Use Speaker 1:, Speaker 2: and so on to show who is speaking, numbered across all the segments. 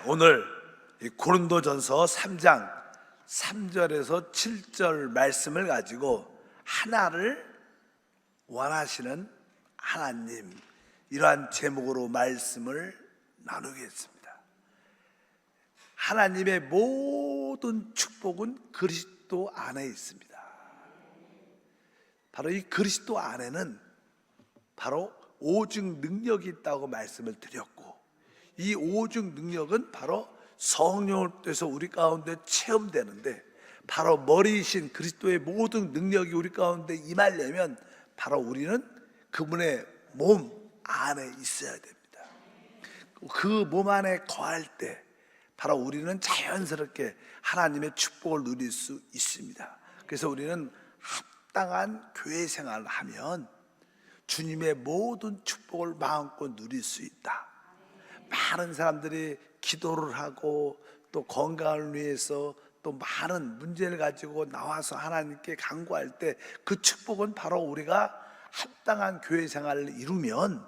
Speaker 1: 오늘 이 고린도전서 3장 3절에서 7절 말씀을 가지고 하나를 원하시는 하나님, 이러한 제목으로 말씀을 나누겠습니다. 하나님의 모든 축복은 그리스도 안에 있습니다. 바로 이 그리스도 안에는 바로 오직 능력이 있다고 말씀을 드렸고, 이 오직 능력은 바로 성령을 통해서 우리 가운데 체험되는데, 바로 머리이신 그리스도의 모든 능력이 우리 가운데 임하려면 바로 우리는 그분의 몸 안에 있어야 됩니다. 그 몸 안에 거할 때 바로 우리는 자연스럽게 하나님의 축복을 누릴 수 있습니다. 그래서 우리는 합당한 교회 생활을 하면 주님의 모든 축복을 마음껏 누릴 수 있다. 많은 사람들이 기도를 하고 또 건강을 위해서 또 많은 문제를 가지고 나와서 하나님께 간구할 때 그 축복은 바로 우리가 합당한 교회 생활을 이루면,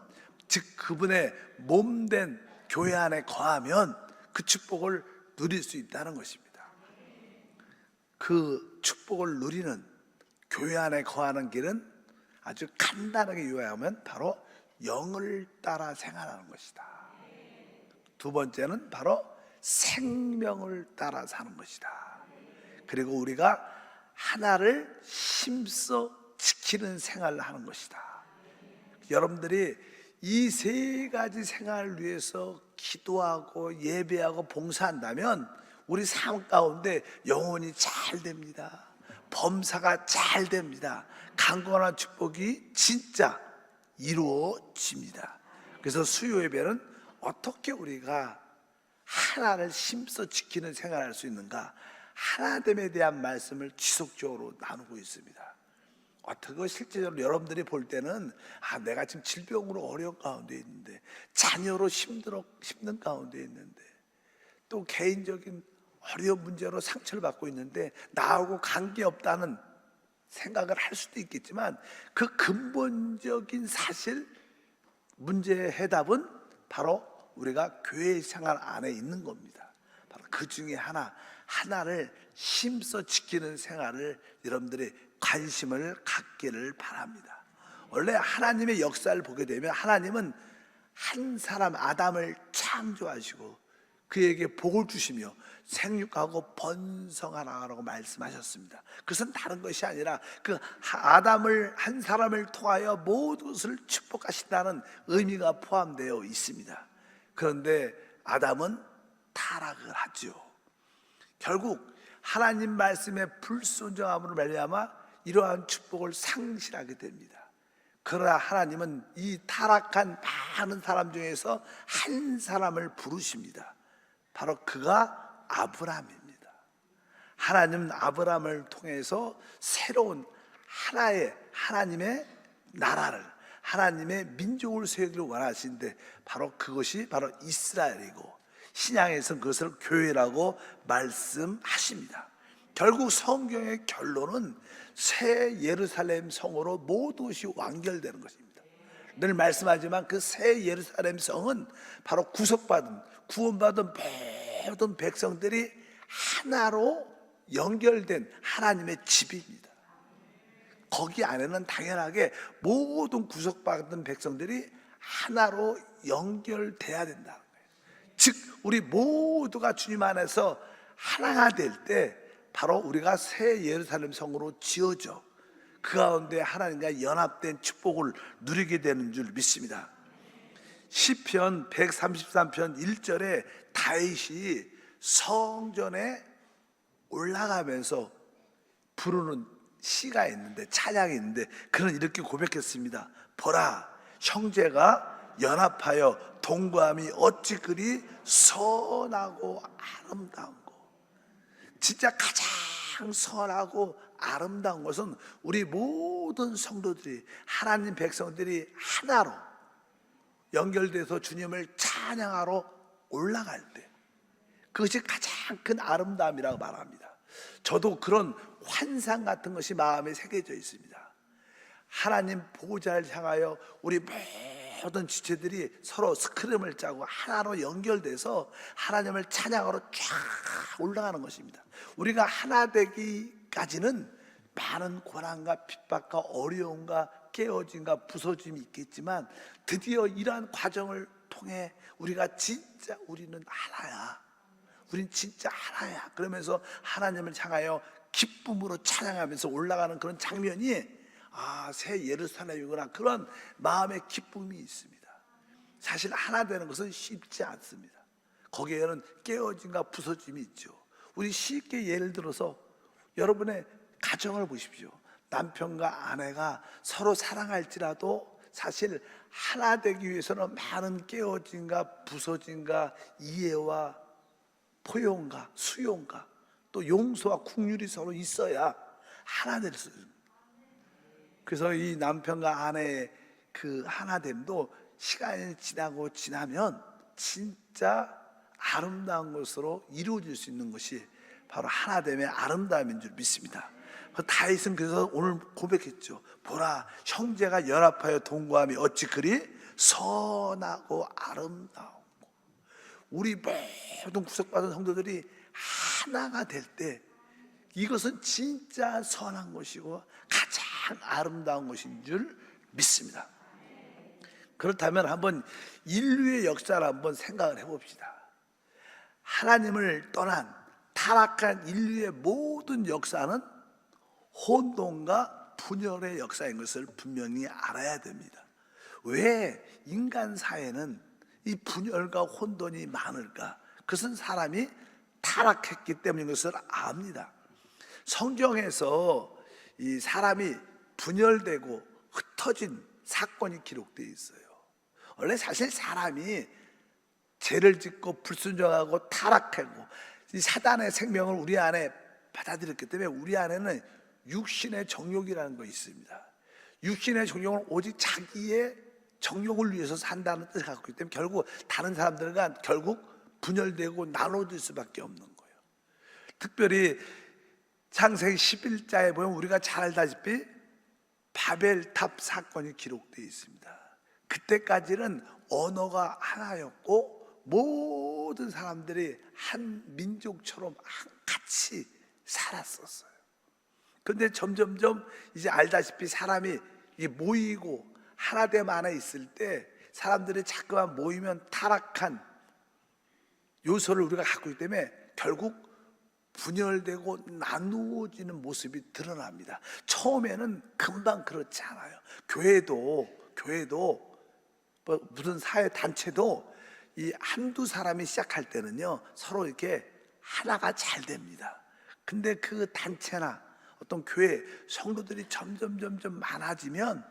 Speaker 1: 즉 그분의 몸된 교회 안에 거하면 그 축복을 누릴 수 있다는 것입니다. 그 축복을 누리는 교회 안에 거하는 길은 아주 간단하게 요약하면 바로 영을 따라 생활하는 것이다. 두 번째는 바로 생명을 따라 사는 것이다. 그리고 우리가 하나를 힘써 지키는 생활을 하는 것이다. 여러분들이 이 세 가지 생활을 위해서 기도하고 예배하고 봉사한다면 우리 삶 가운데 영혼이 잘 됩니다. 범사가 잘 됩니다. 강건한 축복이 진짜 이루어집니다. 그래서 수요 예배는 어떻게 우리가 하나를 힘써 지키는 생활을 할 수 있는가, 하나됨에 대한 말씀을 지속적으로 나누고 있습니다. 어떻게 실제적으로 여러분들이 볼 때는 내가 지금 질병으로 어려운 가운데 있는데, 자녀로 힘든 가운데 있는데, 또 개인적인 어려운 문제로 상처를 받고 있는데 나하고 관계없다는 생각을 할 수도 있겠지만, 그 근본적인 사실, 문제의 해답은 바로 우리가 교회 생활 안에 있는 겁니다. 바로 그 중에 하나를 힘써 지키는 생활을 여러분들이 관심을 갖기를 바랍니다. 원래 하나님의 역사를 보게 되면 하나님은 한 사람 아담을 창조하시고 그에게 복을 주시며 생육하고 번성하라고 말씀하셨습니다. 그것은 다른 것이 아니라 그 아담을, 한 사람을 통하여 모든 것을 축복하신다는 의미가 포함되어 있습니다. 그런데 아담은 타락을 하죠. 결국 하나님 말씀에 불순종함으로 말미암아 이러한 축복을 상실하게 됩니다. 그러나 하나님은 이 타락한 많은 사람 중에서 한 사람을 부르십니다. 바로 그가 아브라함입니다. 하나님은 아브라함을 통해서 새로운 하나의 하나님의 나라를, 하나님의 민족을 세우기를 원하시는데, 바로 그것이 바로 이스라엘이고, 신약에서는 그것을 교회라고 말씀하십니다. 결국 성경의 결론은 새 예루살렘 성으로 모든 것이 완결되는 것입니다. 늘 말씀하지만 그 새 예루살렘 성은 바로 구원받은 모든 백성들이 하나로 연결된 하나님의 집입니다. 거기 안에는 당연하게 모든 구속받은 백성들이 하나로 연결돼야 된다는 거예요. 즉 우리 모두가 주님 안에서 하나가 될 때 바로 우리가 새 예루살렘 성으로 지어져 그 가운데 하나님과 연합된 축복을 누리게 되는 줄 믿습니다. 시편 133편 1절에 다윗이 성전에 올라가면서 부르는 시가 있는데, 찬양이 있는데, 그는 이렇게 고백했습니다. 보라, 형제가 연합하여 동거함이 어찌 그리 선하고 아름다운고. 진짜 가장 선하고 아름다운 것은 우리 모든 성도들이, 하나님 백성들이 하나로 연결돼서 주님을 찬양하러 올라갈 때, 그것이 가장 큰 아름다움이라고 말합니다. 저도 그런 환상 같은 것이 마음에 새겨져 있습니다. 하나님 보좌를 향하여 우리 모든 지체들이 서로 스크램을 짜고 하나로 연결돼서 하나님을 찬양으로 쫙 올라가는 것입니다. 우리가 하나 되기까지는 많은 고난과 핍박과 어려움과 깨어짐과 부서짐이 있겠지만, 드디어 이러한 과정을 통해 우리가 진짜 우리는 하나야, 우린 진짜 하나야 그러면서 하나님을 향하여 기쁨으로 찬양하면서 올라가는 그런 장면이 새 예루살렘이구나, 그런 마음의 기쁨이 있습니다. 사실 하나 되는 것은 쉽지 않습니다. 거기에는 깨어짐과 부서짐이 있죠. 우리 쉽게 예를 들어서 여러분의 가정을 보십시오. 남편과 아내가 서로 사랑할지라도 사실 하나 되기 위해서는 많은 깨어짐과 부서짐과 이해와 포용과 수용과 또 용서와 긍휼이 서로 있어야 하나 될 수 있습니다. 그래서 이 남편과 아내의 그 하나됨도 시간이 지나면 진짜 아름다운 것으로 이루어질 수 있는 것이 바로 하나됨의 아름다움인 줄 믿습니다. 다윗은 그래서 오늘 고백했죠. 보라, 형제가 연합하여 동거함이 어찌 그리 선하고 아름다운. 우리 모든 구속받은 성도들이 하나가 될 때 이것은 진짜 선한 것이고 가장 아름다운 것인 줄 믿습니다. 그렇다면 한번 인류의 역사를 한번 생각을 해봅시다. 하나님을 떠난 타락한 인류의 모든 역사는 혼돈과 분열의 역사인 것을 분명히 알아야 됩니다. 왜 인간 사회는 이 분열과 혼돈이 많을까? 그것은 사람이 타락했기 때문인 것을 압니다. 성경에서 이 사람이 분열되고 흩어진 사건이 기록되어 있어요. 원래 사실 사람이 죄를 짓고 불순종하고 타락하고 이 사단의 생명을 우리 안에 받아들였기 때문에 우리 안에는 육신의 정욕이라는 것이 있습니다. 육신의 정욕은 오직 자기의 정욕을 위해서 산다는 뜻을 갖고 있기 때문에 결국 다른 사람들과 결국 분열되고 나눠질 수밖에 없는 거예요. 특별히 창세기 11장에 보면 우리가 잘 알다시피 바벨탑 사건이 기록되어 있습니다. 그때까지는 언어가 하나였고 모든 사람들이 한 민족처럼 같이 살았었어요. 그런데 점점점 이제 알다시피 사람이 모이고 하나됨 안에 있을 때 사람들이 자꾸만 모이면 타락한 요소를 우리가 갖고 있기 때문에 결국 분열되고 나누어지는 모습이 드러납니다. 처음에는 금방 그렇지 않아요. 교회도 무슨 사회 단체도 이 한두 사람이 시작할 때는요 서로 이렇게 하나가 잘 됩니다. 근데 그 단체나 어떤 교회 성도들이 점점 많아지면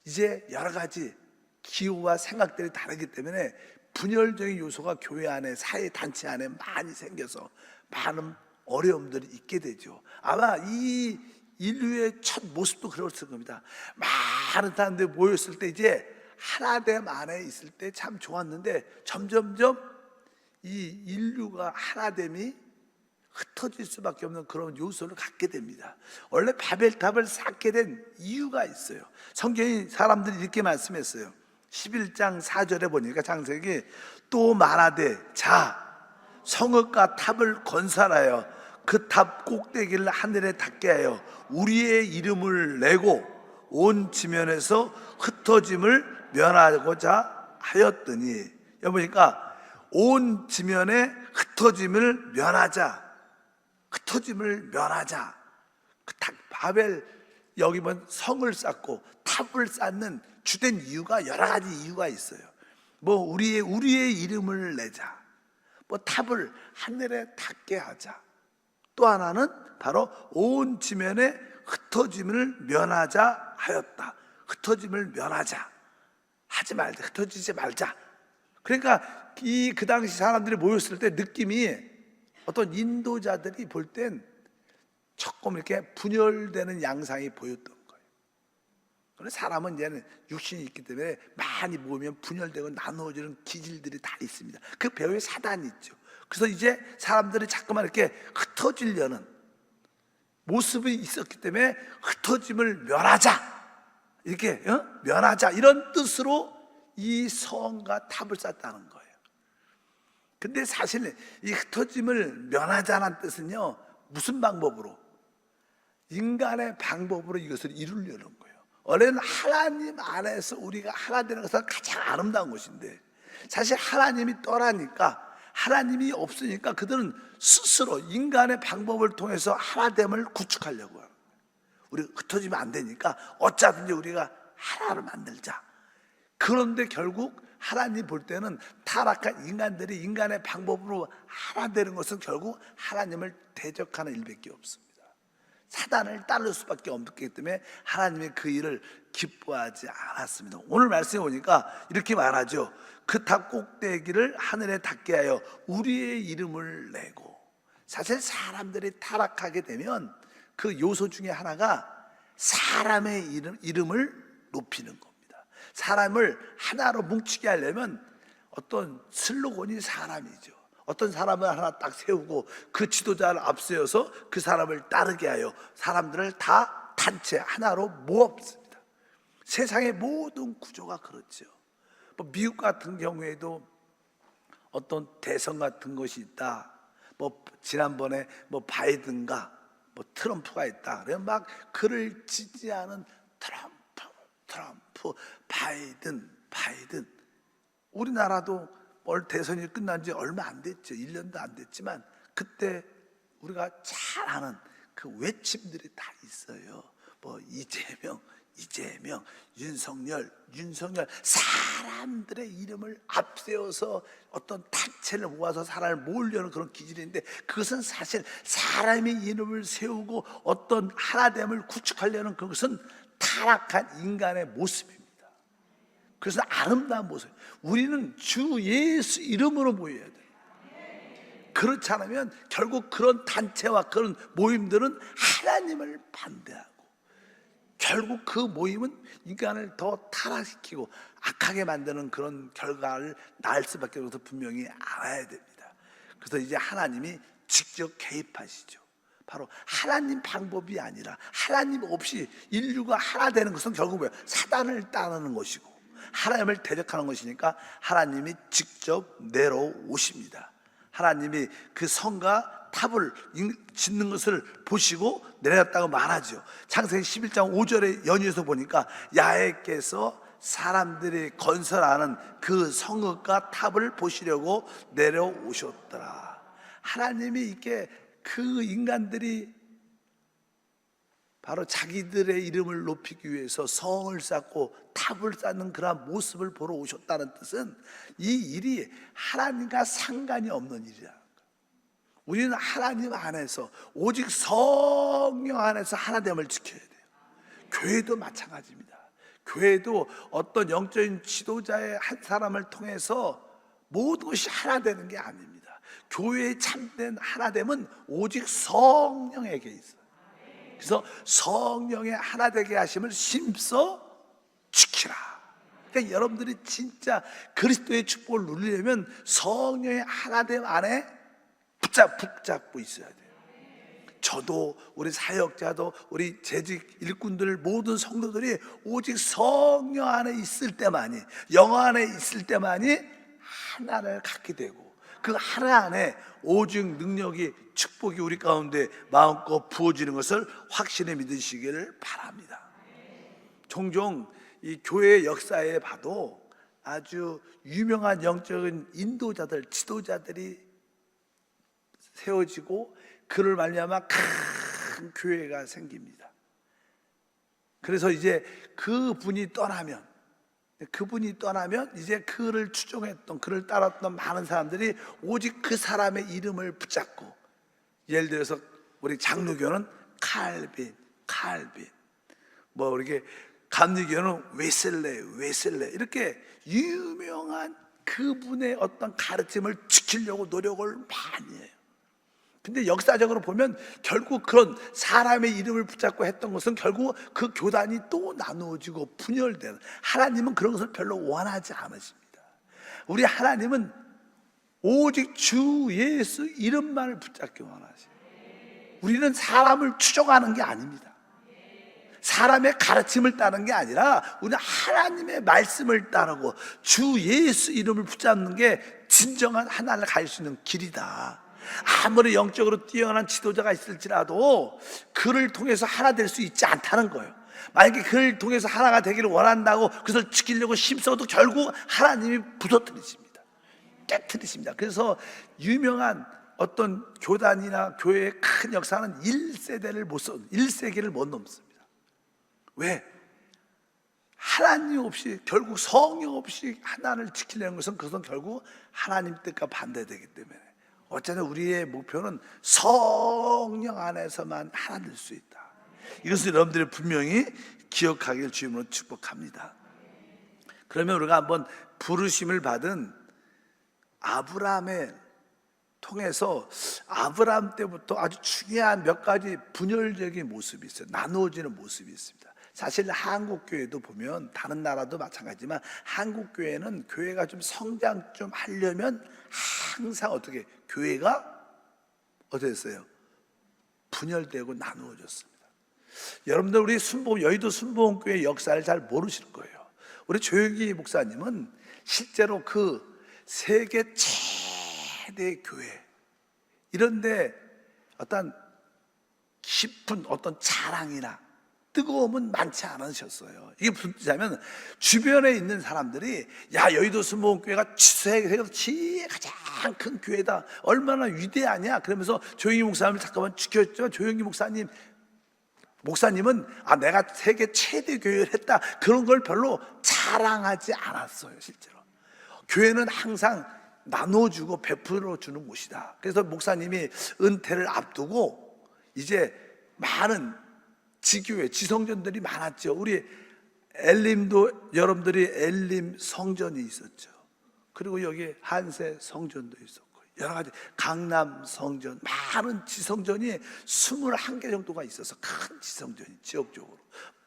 Speaker 1: 이제 여러 가지 기호와 생각들이 다르기 때문에 분열적인 요소가 교회 안에, 사회 단체 안에 많이 생겨서 많은 어려움들이 있게 되죠. 아마 이 인류의 첫 모습도 그랬을 겁니다. 많은 사람들이 모였을 때 이제 하나됨 안에 있을 때 참 좋았는데 점점점 이 인류가 하나됨이 흩어질 수밖에 없는 그런 요소를 갖게 됩니다. 원래 바벨탑을 쌓게 된 이유가 있어요. 성경이 사람들이 이렇게 말씀했어요. 11장 4절에 보니까 창세기 또 말하되 자 성읍과 탑을 건설하여 그 탑 꼭대기를 하늘에 닿게 하여 우리의 이름을 내고 온 지면에서 흩어짐을 면하고자 하였더니, 여기 보니까 온 지면에 흩어짐을 면하자. 그 바벨 여기 보면 성을 쌓고 탑을 쌓는 주된 이유가 여러 가지 이유가 있어요. 뭐 우리의 이름을 내자, 뭐 탑을 하늘에 닿게 하자. 또 하나는 바로 온 지면에 흩어짐을 면하자 하였다. 흩어짐을 면하자, 하지 말자, 흩어지지 말자. 그러니까 그 당시 사람들이 모였을 때 느낌이 어떤 인도자들이 볼 땐 조금 이렇게 분열되는 양상이 보였던 거예요. 그런데 사람은 이제는 육신이 있기 때문에 많이 모이면 분열되고 나누어지는 기질들이 다 있습니다. 그 배후에 사단이 있죠. 그래서 이제 사람들이 자꾸만 이렇게 흩어지려는 모습이 있었기 때문에 흩어짐을 면하자, 이렇게 면하자 이런 뜻으로 이 성과 탑을 쌓았다는 거예요. 근데 사실 이 흩어짐을 면하자는 뜻은요, 무슨 방법으로? 인간의 방법으로 이것을 이루려는 거예요. 원래는 하나님 안에서 우리가 하나 되는 것은 가장 아름다운 것인데, 사실 하나님이 떠나니까, 하나님이 없으니까 그들은 스스로 인간의 방법을 통해서 하나됨을 구축하려고 해요. 우리가 흩어지면 안 되니까 어쩌든지 우리가 하나를 만들자. 그런데 결국 하나님 볼 때는 타락한 인간들이 인간의 방법으로 하나 되는 것은 결국 하나님을 대적하는 일밖에 없습니다. 사단을 따를 수밖에 없기 때문에 하나님이 그 일을 기뻐하지 않았습니다. 오늘 말씀에 보니까 이렇게 말하죠. 그 탑 꼭대기를 하늘에 닿게 하여 우리의 이름을 내고. 사실 사람들이 타락하게 되면 그 요소 중에 하나가 사람의 이름을 높이는 겁니다. 사람을 하나로 뭉치게 하려면 어떤 슬로건이 사람이죠. 어떤 사람을 하나 딱 세우고 그 지도자를 앞세워서 그 사람을 따르게 하여 사람들을 다 단체 하나로 모읍습니다. 세상의 모든 구조가 그렇죠. 뭐 미국 같은 경우에도 어떤 대선 같은 것이 있다. 뭐 지난번에 뭐 바이든가 뭐 트럼프가 있다. 그러면 막 그를 지지하는 트럼프, 바이든. 우리나라도 대선이 끝난 지 얼마 안 됐죠. 1년도 안 됐지만 그때 우리가 잘 아는 그 외침들이 다 있어요. 뭐 이재명, 윤석열 사람들의 이름을 앞세워서 어떤 단체를 모아서 사람을 모으려는 그런 기질인데, 그것은 사실 사람의 이름을 세우고 어떤 하나됨을 구축하려는 그것은 타락한 인간의 모습입니다. 그래서 아름다운 모습. 우리는 주 예수 이름으로 모여야 돼요. 그렇지 않으면 결국 그런 단체와 그런 모임들은 하나님을 반대하고 결국 그 모임은 인간을 더 타락시키고 악하게 만드는 그런 결과를 낳을 수밖에 없어서 분명히 알아야 됩니다. 그래서 이제 하나님이 직접 개입하시죠. 바로 하나님 방법이 아니라 하나님 없이 인류가 하나 되는 것은 결국 뭐예요? 사단을 따르는 것이고 하나님을 대적하는 것이니까 하나님이 직접 내려오십니다. 하나님이 그 성과 탑을 짓는 것을 보시고 내려갔다고 말하죠. 창세기 11장 5절에 연이어서 보니까 야훼께서 사람들이 건설하는 그 성읍과 탑을 보시려고 내려오셨더라. 하나님이 이렇게 그 인간들이 바로 자기들의 이름을 높이기 위해서 성을 쌓고 탑을 쌓는 그런 모습을 보러 오셨다는 뜻은 이 일이 하나님과 상관이 없는 일이야. 우리는 하나님 안에서 오직 성령 안에서 하나됨을 지켜야 돼요. 교회도 마찬가지입니다. 교회도 어떤 영적인 지도자의 한 사람을 통해서 모든 것이 하나 되는 게 아닙니다. 교회의 참된 하나됨은 오직 성령에게 있어요. 그래서 성령의 하나 되게 하심을 힘써 지키라. 그러니까 여러분들이 진짜 그리스도의 축복을 누리려면 성령의 하나됨 안에 붙잡고 있어야 돼요. 저도 우리 사역자도 우리 재직 일꾼들 모든 성도들이 오직 성령 안에 있을 때만이, 영 안에 있을 때만이 하나를 갖게 되고 그 하나 안에 오직 능력이 축복이 우리 가운데 마음껏 부어지는 것을 확신에 믿으시기를 바랍니다. 종종 이 교회 역사에 봐도 아주 유명한 영적인 인도자들, 지도자들이 세워지고 그를 말미암아 큰 교회가 생깁니다. 그래서 이제 그분이 떠나면 이제 그를 추종했던, 그를 따랐던 많은 사람들이 오직 그 사람의 이름을 붙잡고, 예를 들어서 우리 장로교는 칼빈, 뭐 이렇게 감리교는 웨슬레 이렇게 유명한 그분의 어떤 가르침을 지키려고 노력을 많이 해요. 근데 역사적으로 보면 결국 그런 사람의 이름을 붙잡고 했던 것은 결국 그 교단이 또 나누어지고 분열되는, 하나님은 그런 것을 별로 원하지 않으십니다. 우리 하나님은 오직 주 예수 이름만을 붙잡기 원하세요. 우리는 사람을 추종하는 게 아닙니다. 사람의 가르침을 따르는 게 아니라 우리는 하나님의 말씀을 따르고 주 예수 이름을 붙잡는 게 진정한 하나님을 갈 수 있는 길이다. 아무리 영적으로 뛰어난 지도자가 있을지라도 그를 통해서 하나 될 수 있지 않다는 거예요. 만약에 그를 통해서 하나가 되기를 원한다고 그것을 지키려고 힘써도 결국 하나님이 부서뜨리십니다. 깨트리십니다. 그래서 유명한 어떤 교단이나 교회의 큰 역사는 1세기를 못 넘습니다. 왜? 하나님 없이, 결국 성령 없이 하나를 지키려는 것은 그것은 결국 하나님 뜻과 반대되기 때문에 어쨌든 우리의 목표는 성령 안에서만 하나 될 수 있다. 이것을 여러분들이 분명히 기억하길 주님으로 축복합니다. 그러면 우리가 한번 부르심을 받은 아브라함의 통해서 아브라함 때부터 아주 중요한 몇 가지 분열적인 모습이 있어요. 나누어지는 모습이 있습니다. 사실 한국 교회도 보면 다른 나라도 마찬가지지만 한국 교회는 교회가 좀 성장 좀 하려면 항상 어떻게 교회가 어떻게 됐어요? 분열되고 나누어졌습니다. 여러분들 우리 여의도 순복음교회 역사를 잘 모르실 거예요. 우리 조영기 목사님은 실제로 그 세계 최대 교회 이런데 어떤 깊은 어떤 자랑이나 뜨거움은 많지 않으셨어요. 이게 무슨 뜻이냐면 주변에 있는 사람들이 야 여의도 순복음교회가 세계에서 가장 큰 교회다, 얼마나 위대하냐 그러면서 조영기 목사님을 잠깐만 지켰죠. 조영기 목사님은 내가 세계 최대 교회를 했다 그런 걸 별로 자랑하지 않았어요. 실제로 교회는 항상 나눠주고 베풀어 주는 곳이다. 그래서 목사님이 은퇴를 앞두고 이제 많은 지교회, 지성전들이 많았죠. 우리 엘림도 여러분들이 엘림 성전이 있었죠. 그리고 여기 한세 성전도 있었고 여러 가지 강남 성전, 많은 지성전이 21개 정도가 있어서 큰 지성전이 지역적으로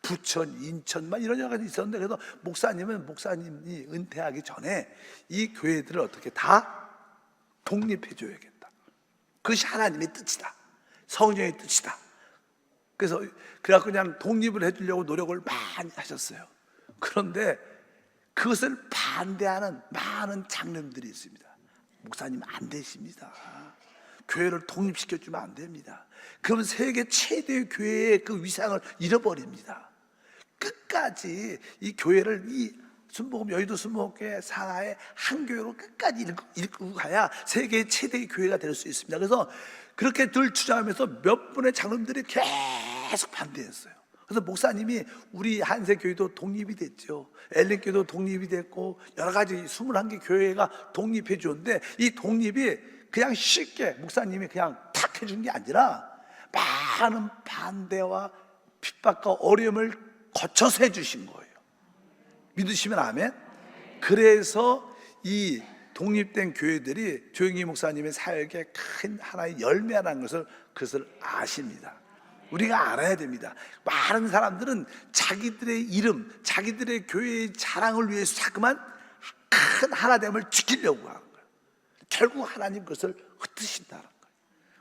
Speaker 1: 부천, 인천 이런 여러 가지 있었는데 그래서 목사님이 은퇴하기 전에 이 교회들을 어떻게 다 독립해 줘야겠다. 그것이 하나님의 뜻이다. 성령의 뜻이다. 그래서 그냥 독립을 해주려고 노력을 많이 하셨어요. 그런데 그것을 반대하는 많은 장로님들이 있습니다. 목사님 안 되십니다. 교회를 독립시켜주면 안 됩니다. 그러면 세계 최대의 교회의 그 위상을 잃어버립니다. 끝까지 이 교회를 여의도 순복음교회 산하의 한 교회로 끝까지 이끌고 가야 세계 최대의 교회가 될 수 있습니다. 그래서 그렇게 늘 주장하면서 몇 분의 장로님들이 계속 반대했어요. 그래서 목사님이 우리 한세교회도 독립이 됐죠. 엘린교회도 독립이 됐고 여러 가지 21개 교회가 독립해 줬는데 이 독립이 그냥 쉽게 목사님이 그냥 탁 해준 게 아니라 많은 반대와 핍박과 어려움을 거쳐서 해주신 거예요. 믿으시면 아멘. 그래서 이 독립된 교회들이 조영기 목사님의 사역에 큰 하나의 열매라는 그것을 아십니다. 우리가 알아야 됩니다. 많은 사람들은 자기들의 이름, 자기들의 교회의 자랑을 위해서 자꾸만 큰 하나됨을 지키려고 하는 거예요. 결국 하나님 그것을 흩으신다는 거예요.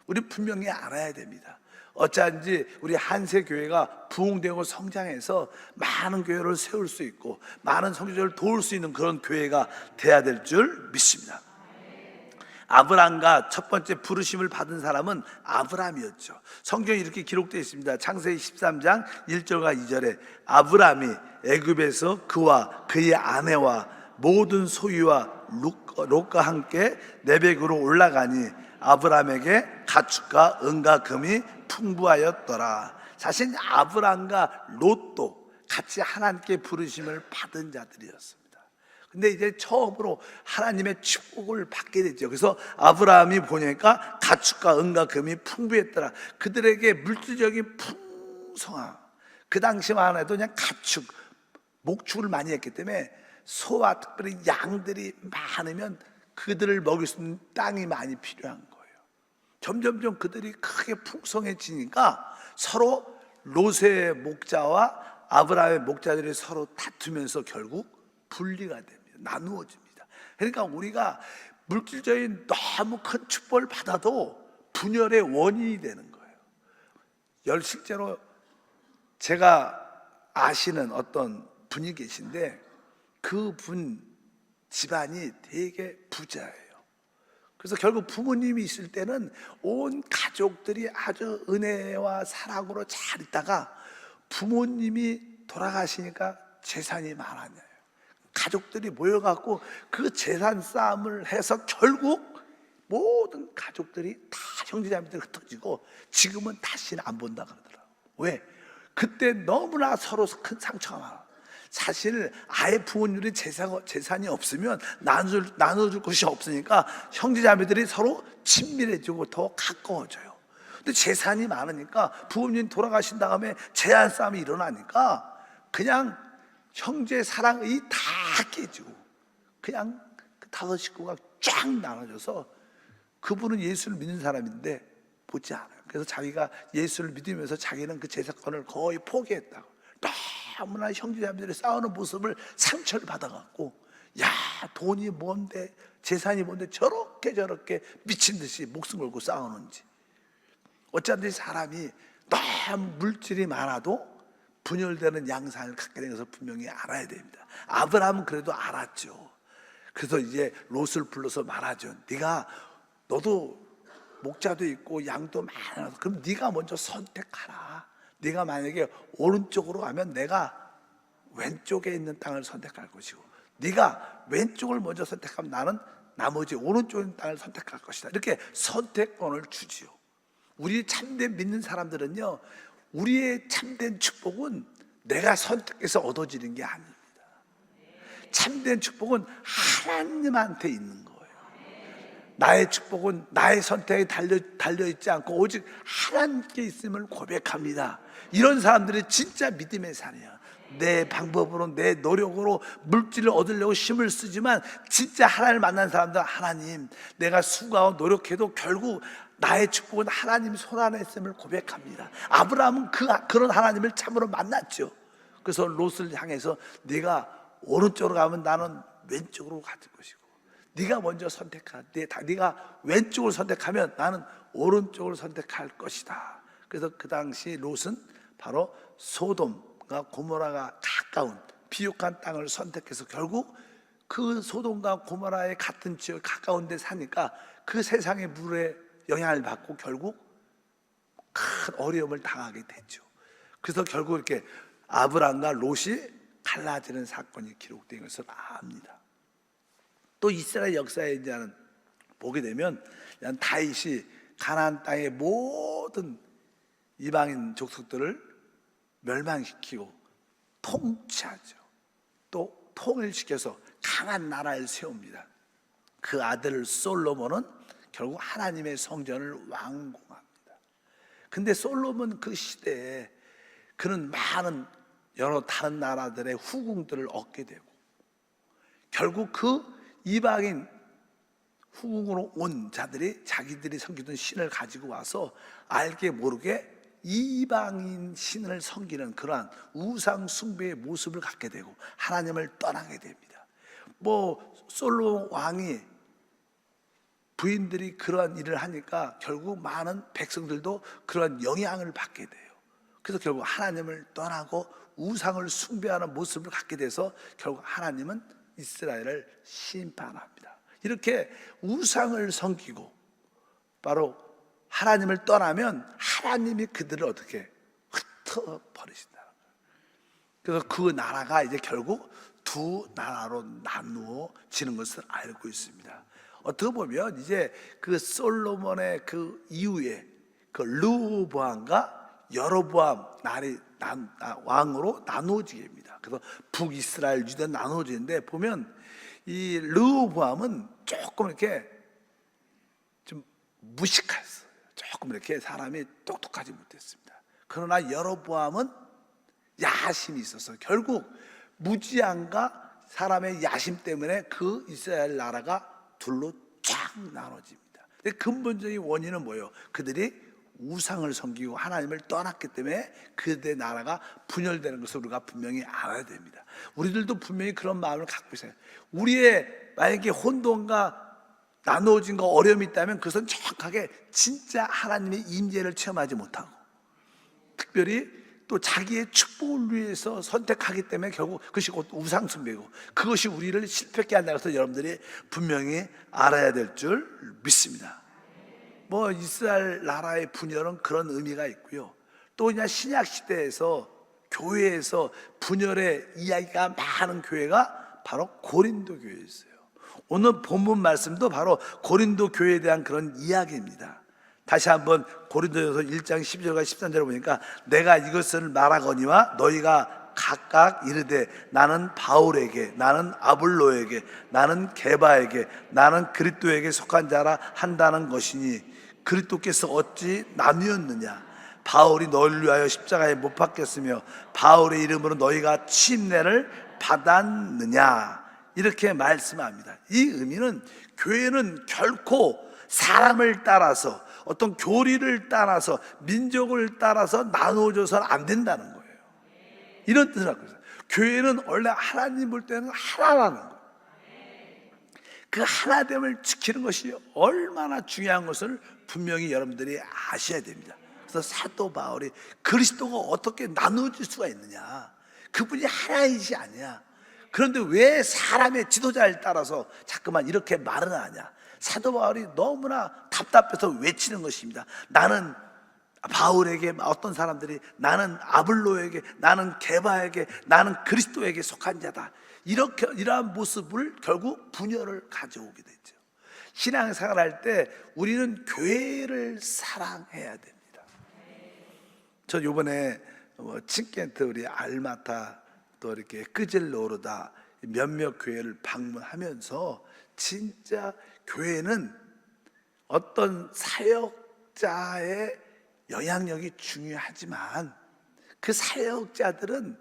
Speaker 1: 우리 분명히 알아야 됩니다. 어찌한지 우리 한세교회가 부흥되고 성장해서 많은 교회를 세울 수 있고 많은 성도들을 도울 수 있는 그런 교회가 돼야 될 줄 믿습니다. 아브람과 첫 번째 부르심을 받은 사람은 아브람이었죠. 성경에 이렇게 기록되어 있습니다. 창세기 13장 1절과 2절에 아브람이 애굽에서 그와 그의 아내와 모든 소유와 롯과 함께 내백으로 올라가니 아브람에게 가축과 은과 금이 풍부하였더라. 사실 아브람과 롯도 같이 하나님께 부르심을 받은 자들이었습니다. 근데 이제 처음으로 하나님의 축복을 받게 됐죠. 그래서 아브라함이 보니까 가축과 은과 금이 풍부했더라. 그들에게 물질적인 풍성함. 그 당시만 해도 그냥 가축, 목축을 많이 했기 때문에 소와 특별히 양들이 많으면 그들을 먹일 수 있는 땅이 많이 필요한 거예요. 점점점 그들이 크게 풍성해지니까 서로 롯의 목자와 아브라함의 목자들이 서로 다투면서 결국 분리가 됩니다. 나누어집니다. 그러니까 우리가 물질적인 너무 큰 축복을 받아도 분열의 원인이 되는 거예요. 실제로 제가 아시는 어떤 분이 계신데 그 분 집안이 되게 부자예요. 그래서 결국 부모님이 있을 때는 온 가족들이 아주 은혜와 사랑으로 잘 있다가 부모님이 돌아가시니까 재산이 많아져요. 가족들이 모여갖고 그 재산 싸움을 해서 결국 모든 가족들이 다 형제자매들이 흩어지고 지금은 다시는 안 본다 그러더라고요. 왜? 그때 너무나 서로 큰 상처가 많아. 사실 아예 부모님들이 재산이 없으면 나눠줄 것이 없으니까 형제자매들이 서로 친밀해지고 더 가까워져요. 근데 재산이 많으니까 부모님 돌아가신 다음에 재산 싸움이 일어나니까 그냥 형제 사랑이 다 깨지고 그냥 그 다섯 식구가 쫙 나눠져서 그분은 예수를 믿는 사람인데 보지 않아요. 그래서 자기가 예수를 믿으면서 자기는 그 재산권을 거의 포기했다고. 너무나 형제자매들이 싸우는 모습을 상처를 받아갖고 야, 돈이 뭔데 재산이 뭔데 저렇게 미친 듯이 목숨 걸고 싸우는지. 어쩐지 사람이 너무 물질이 많아도 분열되는 양상을 갖게 된 것을 분명히 알아야 됩니다. 아브라함은 그래도 알았죠. 그래서 이제 롯을 불러서 말하죠. 너도 목자도 있고 양도 많아서 그럼 네가 먼저 선택하라. 네가 만약에 오른쪽으로 가면 내가 왼쪽에 있는 땅을 선택할 것이고 네가 왼쪽을 먼저 선택하면 나는 나머지 오른쪽에 있는 땅을 선택할 것이다. 이렇게 선택권을 주지요. 우리 참된 믿는 사람들은요, 우리의 참된 축복은 내가 선택해서 얻어지는 게 아닙니다. 참된 축복은 하나님한테 있는 거예요. 나의 축복은 나의 선택에 달려있지 않고 오직 하나님께 있음을 고백합니다. 이런 사람들이 진짜 믿음의 사람이야. 내 방법으로 내 노력으로 물질을 얻으려고 힘을 쓰지만 진짜 하나님을 만난 사람들은 하나님, 내가 수고하고 노력해도 결국 나의 축복은 하나님 손 안에 있음을 고백합니다. 아브라함은 그런 하나님을 참으로 만났죠. 그래서 롯을 향해서 네가 오른쪽으로 가면 나는 왼쪽으로 갈 것이고 네가 먼저 선택하. 네가 왼쪽을 선택하면 나는 오른쪽을 선택할 것이다. 그래서 그 당시 롯은 바로 소돔과 고모라가 가까운 비옥한 땅을 선택해서 결국 그 소돔과 고모라의 같은 지역 가까운 데 사니까 그 세상의 물에 영향을 받고 결국 큰 어려움을 당하게 됐죠. 그래서 결국 이렇게 아브람과 롯이 갈라지는 사건이 기록된 것을 압니다. 또 이스라엘 역사에 이제는 보게 되면 다윗이 가나안 땅의 모든 이방인 족속들을 멸망시키고 통치하죠. 또 통일시켜서 강한 나라를 세웁니다. 그 아들 솔로몬은 결국 하나님의 성전을 완공합니다. 근데 솔로몬 그 시대에 그는 많은 여러 다른 나라들의 후궁들을 얻게 되고 결국 그 이방인 후궁으로 온 자들이 자기들이 섬기던 신을 가지고 와서 알게 모르게 이방인 신을 섬기는 그러한 우상 숭배의 모습을 갖게 되고 하나님을 떠나게 됩니다. 솔로몬 왕이 부인들이 그러한 일을 하니까 결국 많은 백성들도 그러한 영향을 받게 돼요. 그래서 결국 하나님을 떠나고 우상을 숭배하는 모습을 갖게 돼서 결국 하나님은 이스라엘을 심판합니다. 이렇게 우상을 섬기고 바로 하나님을 떠나면 하나님이 그들을 어떻게 흩어버리신다는 거예요. 그래서 그 나라가 이제 결국 두 나라로 나누어지는 것을 알고 있습니다. 어떻게 보면 이제 그 솔로몬의 그 이후에 그 르호보암과 여로보암 왕으로 나누어지게 됩니다. 그래서 북이스라엘 유다 나누어지는데 보면 이 르호보암은 조금 이렇게 좀 무식했어요. 조금 이렇게 사람이 똑똑하지 못했습니다. 그러나 여로보암은 야심이 있어서 결국 무지함과 사람의 야심 때문에 그 이스라엘 나라가 둘로 쫙 나눠집니다. 근데 근본적인 원인은 뭐예요? 그들이 우상을 섬기고 하나님을 떠났기 때문에 그들의 나라가 분열되는 것을 우리가 분명히 알아야 됩니다. 우리들도 분명히 그런 마음을 갖고 있어요. 우리의 만약에 혼돈과 나누어진 거 어려움이 있다면 그것은 정확하게 진짜 하나님의 임재를 체험하지 못하고 특별히 또 자기의 축복을 위해서 선택하기 때문에 결국 그것이 곧 우상숭배고 그것이 우리를 실패하게 한다는 것을 여러분들이 분명히 알아야 될 줄 믿습니다. 뭐 이스라엘 나라의 분열은 그런 의미가 있고요. 또 그냥 신약 시대에서 교회에서 분열의 이야기가 많은 교회가 바로 고린도 교회였어요. 오늘 본문 말씀도 바로 고린도 교회에 대한 그런 이야기입니다. 다시 한번 고린도전서 1장 12절과 13절을 보니까 내가 이것을 말하거니와 너희가 각각 이르되 나는 바울에게, 나는 아볼로에게, 나는 게바에게, 나는 그리스도에게 속한 자라 한다는 것이니 그리스도께서 어찌 나뉘었느냐? 바울이 너희를 위하여 십자가에 못 박혔으며 바울의 이름으로 너희가 침례를 받았느냐? 이렇게 말씀합니다. 이 의미는 교회는 결코 사람을 따라서 어떤 교리를 따라서 민족을 따라서 나누어져서는 안 된다는 거예요. 이런 뜻을 갖고 있어요. 교회는 원래 하나님 볼 때는 하나라는 거예요. 그 하나됨을 지키는 것이 얼마나 중요한 것을 분명히 여러분들이 아셔야 됩니다. 그래서 사도 바울이 그리스도가 어떻게 나누어질 수가 있느냐, 그분이 하나이지 아니냐, 그런데 왜 사람의 지도자를 따라서 자꾸만 이렇게 말을 하냐. 사도 바울이 너무나 답답해서 외치는 것입니다. 나는 바울에게, 어떤 사람들이 나는 아볼로에게, 나는 게바에게, 나는 그리스도에게 속한 자다, 이렇게 이러한 모습을 결국 분열을 가져오게 되죠. 신앙생활할 때 우리는 교회를 사랑해야 됩니다. 저 요번에 칭켄트 우리 알마타 또 이렇게 끄질로르다 몇몇 교회를 방문하면서 진짜 교회는 어떤 사역자의 영향력이 중요하지만 그 사역자들은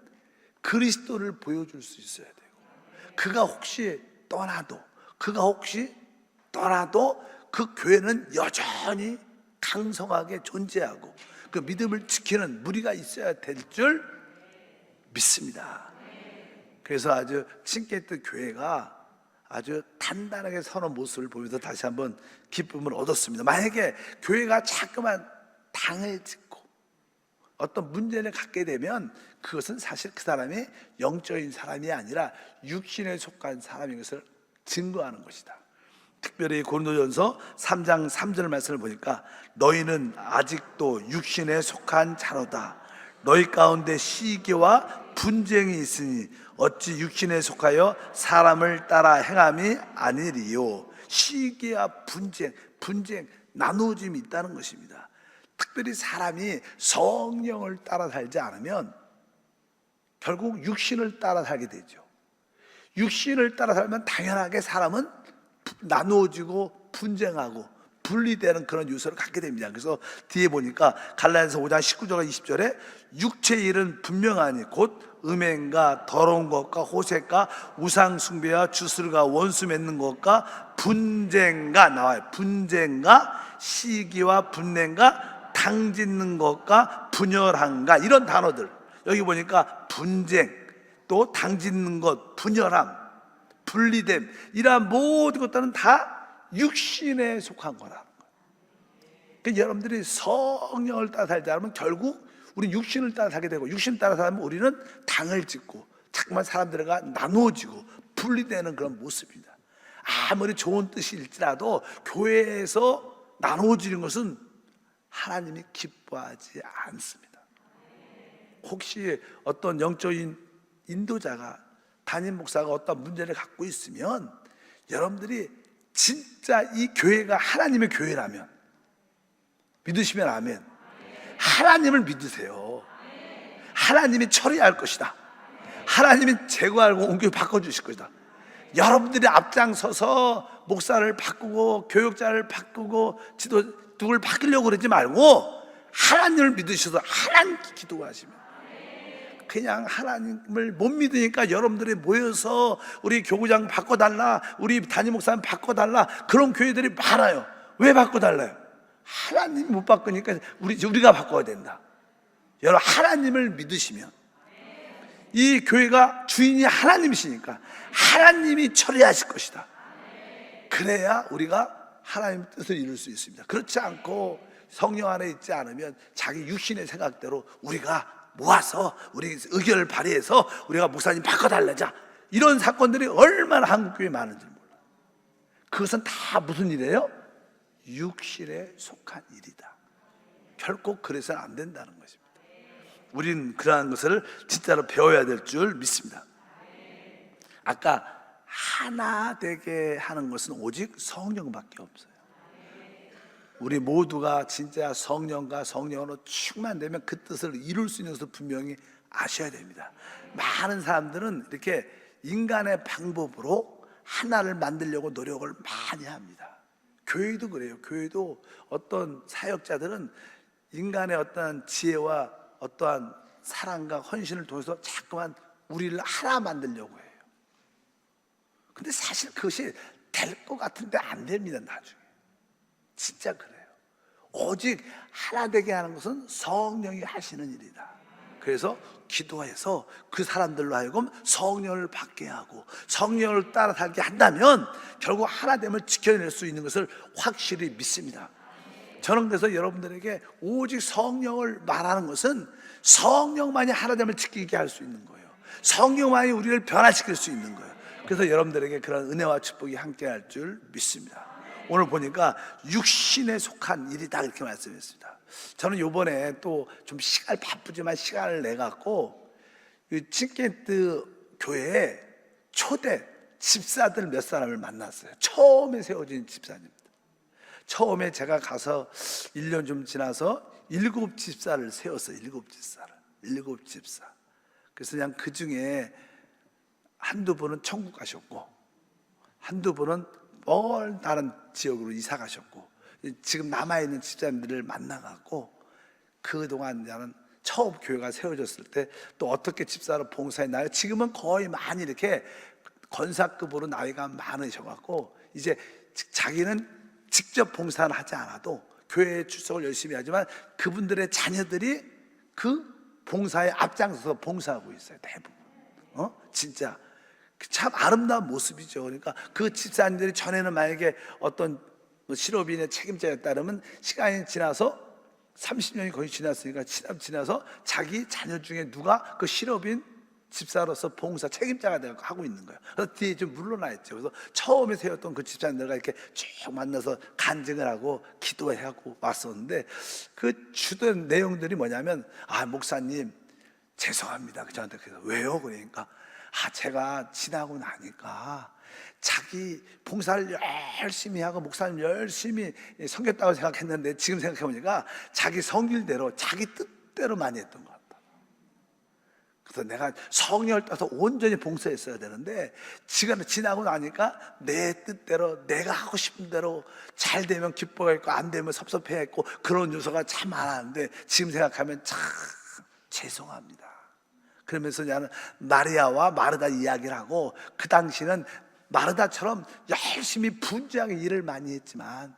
Speaker 1: 그리스도를 보여줄 수 있어야 되고, 그가 혹시 떠나도 그 교회는 여전히 강성하게 존재하고 그 믿음을 지키는 무리가 있어야 될 줄 믿습니다. 그래서 아주 칭케트 교회가 아주 단단하게 서는 모습을 보면서 다시 한번 기쁨을 얻었습니다. 만약에 교회가 자꾸만 당을 짓고 어떤 문제를 갖게 되면 그것은 사실 그 사람이 영적인 사람이 아니라 육신에 속한 사람인 것을 증거하는 것이다. 특별히 고린도전서 3장 3절 말씀을 보니까 너희는 아직도 육신에 속한 자로다. 너희 가운데 시기와 분쟁이 있으니 어찌 육신에 속하여 사람을 따라 행함이 아니리요. 시기와 분쟁, 나누어짐이 있다는 것입니다. 특별히 사람이 성령을 따라 살지 않으면 결국 육신을 따라 살게 되죠. 육신을 따라 살면 당연하게 사람은 나누어지고 분쟁하고 분리되는 그런 요소를 갖게 됩니다. 그래서 뒤에 보니까 갈라디아서 5장 19절과 20절에 육체의 일은 분명하니 곧 음행과 더러운 것과 호색과 우상 숭배와 주술과 원수 맺는 것과 분쟁과 나와요. 분쟁과 시기와 분냉과 당짓는 것과 분열함과 이런 단어들, 여기 보니까 분쟁, 또 당짓는 것, 분열함, 분리됨, 이러한 모든 것들은 다 육신에 속한 거라는 거예요. 그러니까 여러분들이 성령을 따라 살지 않으면 결국 우리 육신을 따라 살게 되고, 육신을 따라 살면 우리는 당을 짓고 자꾸만 사람들과 나누어지고 분리되는 그런 모습입니다. 아무리 좋은 뜻일지라도 교회에서 나누어지는 것은 하나님이 기뻐하지 않습니다. 혹시 어떤 영적인 인도자가, 담임 목사가 어떤 문제를 갖고 있으면 여러분들이 진짜 이 교회가 하나님의 교회라면, 믿으시면 아멘, 하나님을 믿으세요. 하나님이 처리할 것이다. 하나님이 제거하고 옮겨 바꿔주실 것이다. 여러분들이 앞장서서 목사를 바꾸고 교육자를 바꾸고 누굴 바꾸려고 그러지 말고 하나님을 믿으셔서 하나님 기도하시면, 그냥 하나님을 못 믿으니까 여러분들이 모여서 우리 교구장 바꿔달라, 우리 담임 목사님 바꿔달라, 그런 교회들이 많아요. 왜 바꿔달라요? 하나님 못 바꾸니까 우리가 바꿔야 된다. 여러분, 하나님을 믿으시면 이 교회가 주인이 하나님이시니까 하나님이 처리하실 것이다. 그래야 우리가 하나님의 뜻을 이룰 수 있습니다. 그렇지 않고 성령 안에 있지 않으면 자기 육신의 생각대로 우리가 모아서 우리 의견을 발휘해서 우리가 목사님 바꿔달라자, 이런 사건들이 얼마나 한국교회에 많은지 몰라요. 그것은 다 무슨 일이에요? 육신에 속한 일이다. 결코 그래서는 안 된다는 것입니다. 우린 그러한 것을 진짜로 배워야 될 줄 믿습니다. 아까 하나 되게 하는 것은 오직 성령밖에 없어요. 우리 모두가 진짜 성령과 성령으로 충만되면 그 뜻을 이룰 수 있는 것을 분명히 아셔야 됩니다. 많은 사람들은 이렇게 인간의 방법으로 하나를 만들려고 노력을 많이 합니다. 교회도 그래요. 교회도 어떤 사역자들은 인간의 어떠한 지혜와 어떠한 사랑과 헌신을 통해서 자꾸만 우리를 하나 만들려고 해요. 근데 사실 그것이 될 것 같은데 안 됩니다. 나중에 진짜 그래요. 오직 하나 되게 하는 것은 성령이 하시는 일이다. 그래서 기도해서 그 사람들로 하여금 성령을 받게 하고 성령을 따라 살게 한다면 결국 하나됨을 지켜낼 수 있는 것을 확실히 믿습니다. 저는 그래서 여러분들에게 오직 성령을 말하는 것은 성령만이 하나됨을 지키게 할 수 있는 거예요. 성령만이 우리를 변화시킬 수 있는 거예요. 그래서 여러분들에게 그런 은혜와 축복이 함께 할 줄 믿습니다. 오늘 보니까 육신에 속한 일이다 이렇게 말씀했습니다. 저는 요번에 또 좀 시간 바쁘지만 시간을 내 갖고 칭게트 교회에 초대 집사들 몇 사람을 만났어요. 처음에 세워진 집사님들. 처음에 제가 가서 1년 좀 지나서 7집사를 세웠어요. 7집사. 그래서 그냥 그 중에 한두 분은 천국 가셨고 한두 분은 먼 다른 지역으로 이사 가셨고 지금 남아있는 집사님들을 만나갖고 그동안 나는 처음 교회가 세워졌을 때 또 어떻게 집사로 봉사했나요? 지금은 거의 많이 이렇게 권사급으로 나이가 많으셔갖고 이제 자기는 직접 봉사는 하지 않아도 교회에 출석을 열심히 하지만 그분들의 자녀들이 그 봉사에 앞장서서 봉사하고 있어요. 대부분. 진짜 참 아름다운 모습이죠. 그러니까 그 집사님들이 전에는 만약에 어떤 실업인의 책임자였다면 시간이 지나서 30년이 거의 지났으니까 지나서 자기 자녀 중에 누가 그 실업인 집사로서 봉사 책임자가 되고 하고 있는 거예요. 그래서 뒤에 좀 물러나 있죠. 그래서 처음에 세웠던 그 집사님들과 이렇게 쭉 만나서 간증을 하고 기도하고 왔었는데 그 주된 내용들이 뭐냐면 목사님 죄송합니다. 저한테 그래서 왜요? 그러니까 제가 지나고 나니까 자기 봉사를 열심히 하고 목사님 열심히 섬겼다고 생각했는데 지금 생각해보니까 자기 성질대로 자기 뜻대로 많이 했던 것 같다. 그래서 내가 성령을 따서 온전히 봉사했어야 되는데 시간이 지나고 나니까 내 뜻대로 내가 하고 싶은 대로 잘 되면 기뻐했고 안 되면 섭섭해했고 그런 요소가 참 많았는데 지금 생각하면 참 죄송합니다. 그러면서 나는 마리아와 마르다 이야기를 하고 그 당시는 마르다처럼 열심히 분주하게 일을 많이 했지만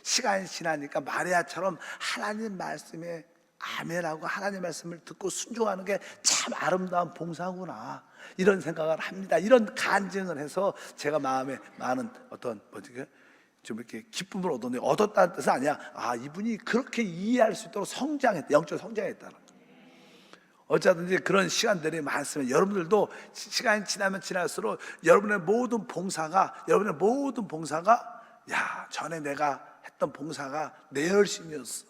Speaker 1: 시간이 지나니까 마리아처럼 하나님 말씀에 아멘하고 하나님 말씀을 듣고 순종하는 게 참 아름다운 봉사구나 이런 생각을 합니다. 이런 간증을 해서 제가 마음에 많은 어떤 좀 이렇게 기쁨을 얻었다는 뜻은 아니야. 이분이 그렇게 이해할 수 있도록 성장했다. 영적 성장했다는 거예요. 어쩌든지 그런 시간들이 많으면 여러분들도 시간이 지나면 지날수록 여러분의 모든 봉사가 전에 내가 했던 봉사가 내 열심이었어,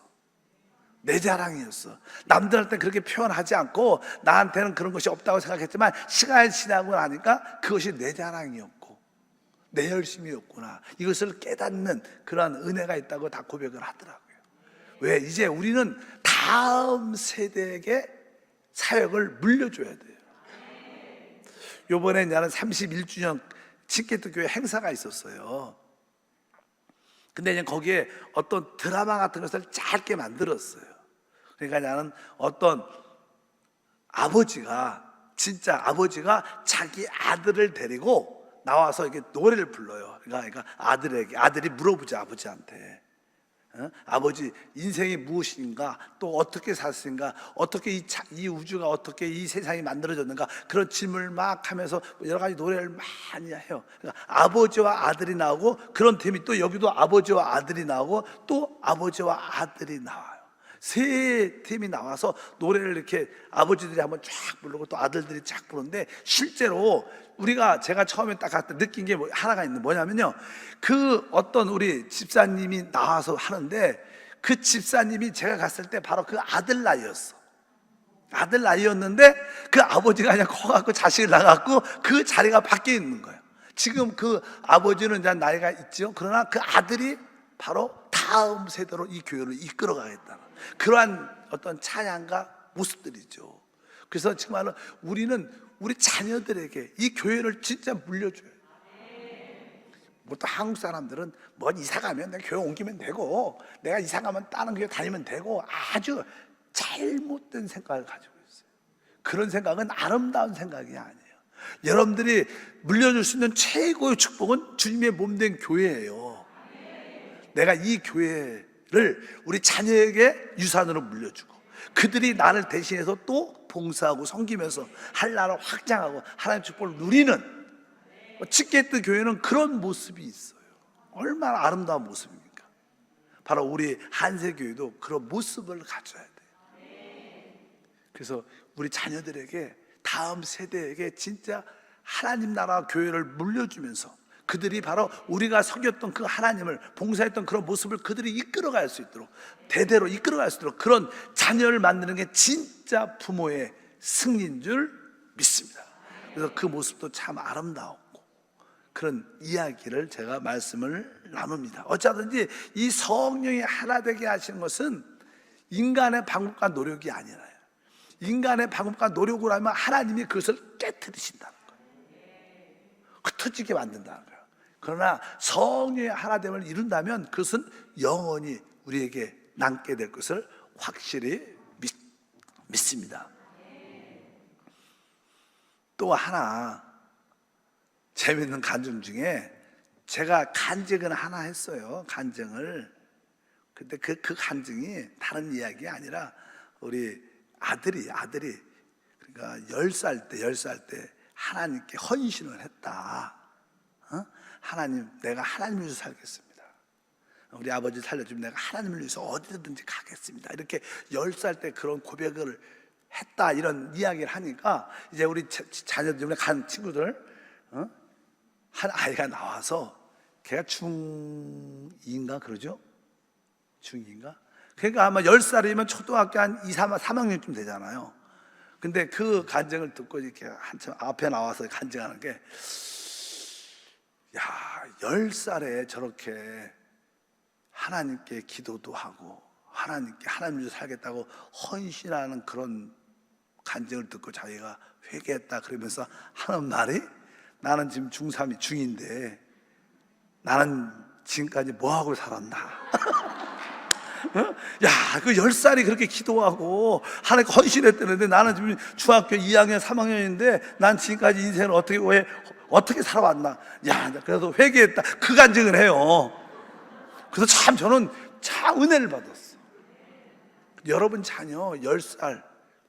Speaker 1: 내 자랑이었어. 남들한테 그렇게 표현하지 않고 나한테는 그런 것이 없다고 생각했지만 시간이 지나고 나니까 그것이 내 자랑이었고 내 열심이었구나, 이것을 깨닫는 그런 은혜가 있다고 다 고백을 하더라고요. 왜? 이제 우리는 다음 세대에게 사역을 물려줘야 돼요. 요번에 나는 31주년 칭게트 교회 행사가 있었어요. 근데 이제 거기에 어떤 드라마 같은 것을 짧게 만들었어요. 그러니까 나는 어떤 진짜 아버지가 자기 아들을 데리고 나와서 이렇게 노래를 불러요. 그러니까 아들이 물어보죠, 아버지한테. 아버지 인생이 무엇인가, 또 어떻게 샀는가, 어떻게 이 우주가 어떻게 이 세상이 만들어졌는가, 그런 질문을 막 하면서 여러 가지 노래를 많이 해요. 그러니까 아버지와 아들이 나오고 그런 팀이 또 여기도 아버지와 아들이 나오고 또 아버지와 아들이 나와요. 세 팀이 나와서 노래를 이렇게 아버지들이 한번 쫙 부르고 또 아들들이 쫙 부르는데, 실제로 제가 처음에 딱 갔을 때 느낀 게 하나가 있는데, 뭐냐면요, 그 어떤 우리 집사님이 나와서 하는데, 그 집사님이 제가 갔을 때 바로 그 아들 나이였어. 아들 나이였는데 그 아버지가 그냥 커갖고 자식을 낳아갖고 그 자리가 바뀌어 있는 거예요. 지금 그 아버지는 이제 나이가 있죠. 그러나 그 아들이 바로 다음 세대로 이 교회를 이끌어가겠다는 그러한 어떤 찬양과 모습들이죠. 그래서 정말로 우리는 우리 자녀들에게 이 교회를 진짜 물려줘요. 또 한국 사람들은 뭐 이사 가면 내가 교회 옮기면 되고, 내가 이사 가면 다른 교회 다니면 되고, 아주 잘못된 생각을 가지고 있어요. 그런 생각은 아름다운 생각이 아니에요. 여러분들이 물려줄 수 있는 최고의 축복은 주님의 몸된 교회예요. 내가 이 교회를 우리 자녀에게 유산으로 물려주고, 그들이 나를 대신해서 또 봉사하고 섬기면서 할 나라를 확장하고 하나님의 축복을 누리는, 치게트 교회는 그런 모습이 있어요. 얼마나 아름다운 모습입니까? 바로 우리 한세교회도 그런 모습을 가져야 돼요. 그래서 우리 자녀들에게, 다음 세대에게 진짜 하나님 나라 교회를 물려주면서 그들이 바로 우리가 섬겼던 그 하나님을, 봉사했던 그런 모습을 그들이 이끌어갈 수 있도록, 대대로 이끌어갈 수 있도록 그런 자녀를 만드는 게 진짜 부모의 승리인 줄 믿습니다. 그래서 그 모습도 참 아름다웠고, 그런 이야기를 제가 말씀을 나눕니다. 어쩌든지 이 성령이 하나 되게 하시는 것은 인간의 방법과 노력이 아니라요. 인간의 방법과 노력으로 하면 하나님이 그것을 깨트리신다는 거예요. 흩어지게 만든다는 거예요. 그러나 성령의 하나됨을 이룬다면 그것은 영원히 우리에게 남게 될 것을 확실히 믿습니다. 또 하나 재밌는 간증 중에, 제가 간증을 하나 했어요. 간증을. 근데 그 간증이 다른 이야기가 아니라, 우리 아들이 그러니까 10살 때 하나님께 헌신을 했다. 하나님, 내가 하나님을 위해서 살겠습니다. 우리 아버지 살려주면 내가 하나님을 위해서 어디든지 가겠습니다. 이렇게 10살 때 그런 고백을 했다, 이런 이야기를 하니까, 이제 우리 자녀들, 간 친구들, 한 아이가 나와서, 걔가 중2인가 그러죠? 중2인가? 그러니까 아마 10살이면 초등학교 한 2, 3학년쯤 되잖아요. 근데 그 간증을 듣고 이렇게 한참 앞에 나와서 간증하는 게, 야, 10살에 저렇게 하나님께 기도도 하고 하나님께 하나님을 살겠다고 헌신하는 그런 간증을 듣고 자기가 회개했다 그러면서 하는 말이, 나는 지금 중3이 중인데 나는 지금까지 뭐하고 살았나? 야, 그 10살이 그렇게 기도하고 하나님께 헌신했다는데 나는 지금 중학교 2학년 3학년인데 난 지금까지 인생을 어떻게 살아왔나? 야, 그래서 회개했다, 그 간증을 해요. 그래서 참 저는 참 은혜를 받았어. 여러분 자녀 10살,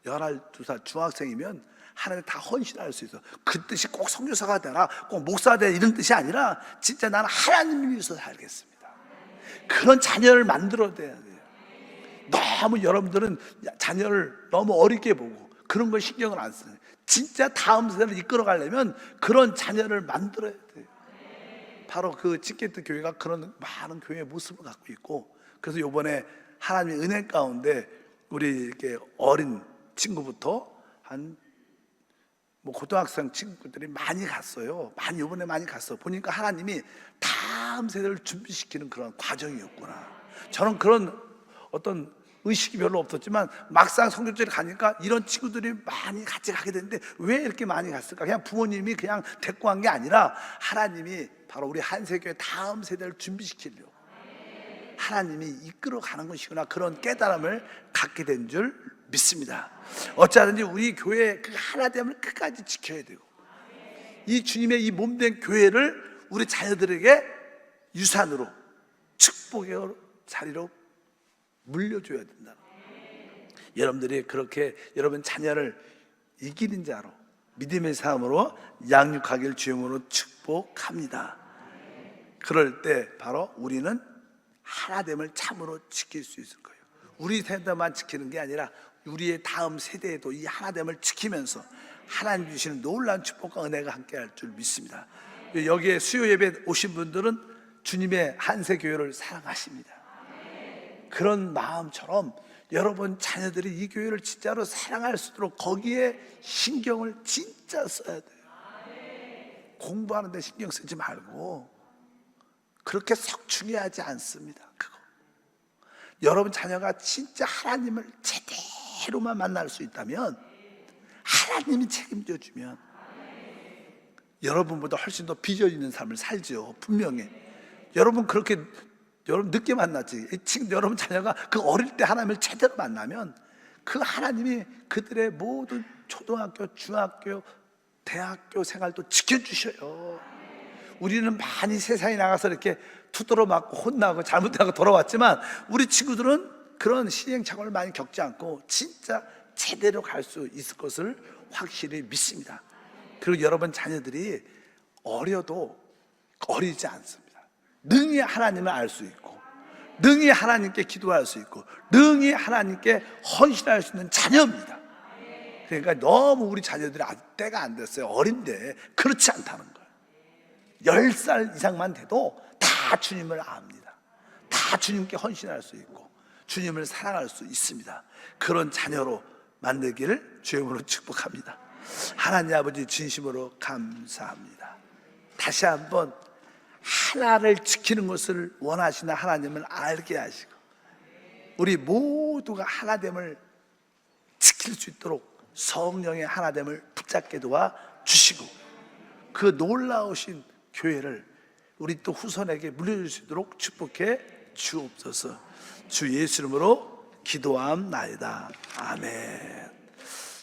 Speaker 1: 12살 중학생이면 하나님 다 헌신할 수 있어. 그 뜻이 꼭 선교사가 되라, 꼭 목사가 되라, 이런 뜻이 아니라 진짜 나는 하나님을 위해서 살겠습니다. 그런 자녀를 만들어야 돼요. 너무 여러분들은 자녀를 너무 어리게 보고 그런 걸 신경을 안 쓰는, 진짜 다음 세대를 이끌어 가려면 그런 자녀를 만들어야 돼요. 바로 그 치게트 교회가 그런 많은 교회의 모습을 갖고 있고, 그래서 이번에 하나님의 은혜 가운데 우리 이렇게 어린 친구부터 한 고등학생 친구들이 많이 갔어요. 이번에 많이 갔어. 보니까 하나님이 다음 세대를 준비시키는 그런 과정이었구나. 저는 그런 어떤 의식이 별로 없었지만 막상 성교절에 가니까 이런 친구들이 많이 같이 가게 되는데, 왜 이렇게 많이 갔을까? 그냥 부모님이 그냥 데리고 간 게 아니라 하나님이 바로 우리 한세교회 다음 세대를 준비시키려고 하나님이 이끌어 가는 것이구나, 그런 깨달음을 갖게 된 줄 믿습니다. 어찌하든지 우리 교회의 그 하나됨을 끝까지 지켜야 되고, 이 주님의 이 몸된 교회를 우리 자녀들에게 유산으로, 축복의 자리로 물려줘야 된다. 여러분들이 그렇게 여러분 자녀를 이기는 자로, 믿음의 삶으로 양육하길 주님으로 축복합니다. 그럴 때 바로 우리는 하나됨을 참으로 지킬 수 있을 거예요. 우리 세대만 지키는 게 아니라 우리의 다음 세대에도 이 하나됨을 지키면서 하나님 주시는 놀라운 축복과 은혜가 함께할 줄 믿습니다. 여기에 수요 예배 오신 분들은 주님의 한세 교회를 사랑하십니다. 그런 마음처럼 여러분 자녀들이 이 교회를 진짜로 사랑할 수 있도록 거기에 신경을 진짜 써야 돼요. 공부하는 데 신경 쓰지 말고, 그렇게 썩 중요하지 않습니다. 그거 여러분 자녀가 진짜 하나님을 제대로만 만날 수 있다면, 하나님이 책임져 주면 여러분보다 훨씬 더 비전 있는 삶을 살죠. 분명히 여러분 그렇게 여러분 늦게 만났지. 지금 여러분 자녀가 그 어릴 때 하나님을 제대로 만나면 그 하나님이 그들의 모든 초등학교, 중학교, 대학교 생활도 지켜주셔요. 우리는 많이 세상에 나가서 이렇게 두드러 맞고 혼나고 잘못하고 돌아왔지만, 우리 친구들은 그런 시행착오를 많이 겪지 않고 진짜 제대로 갈 수 있을 것을 확실히 믿습니다. 그리고 여러분 자녀들이 어려도 어리지 않습니다. 능히 하나님을 알 수 있고, 능히 하나님께 기도할 수 있고, 능히 하나님께 헌신할 수 있는 자녀입니다. 그러니까 너무 우리 자녀들이 아직 때가 안 됐어요. 어린데 그렇지 않다는 거예요. 10살 이상만 돼도 다 주님을 압니다. 다 주님께 헌신할 수 있고 주님을 사랑할 수 있습니다. 그런 자녀로 만들기를 주의 이름으로 축복합니다. 하나님 아버지 진심으로 감사합니다. 다시 한번 하나를 지키는 것을 원하시는 하나님을 알게 하시고, 우리 모두가 하나됨을 지킬 수 있도록 성령의 하나됨을 붙잡게 도와 주시고, 그 놀라우신 교회를 우리 또 후손에게 물려줄 수 있도록 축복해 주옵소서. 주 예수 이름으로 기도함나이다. 아멘.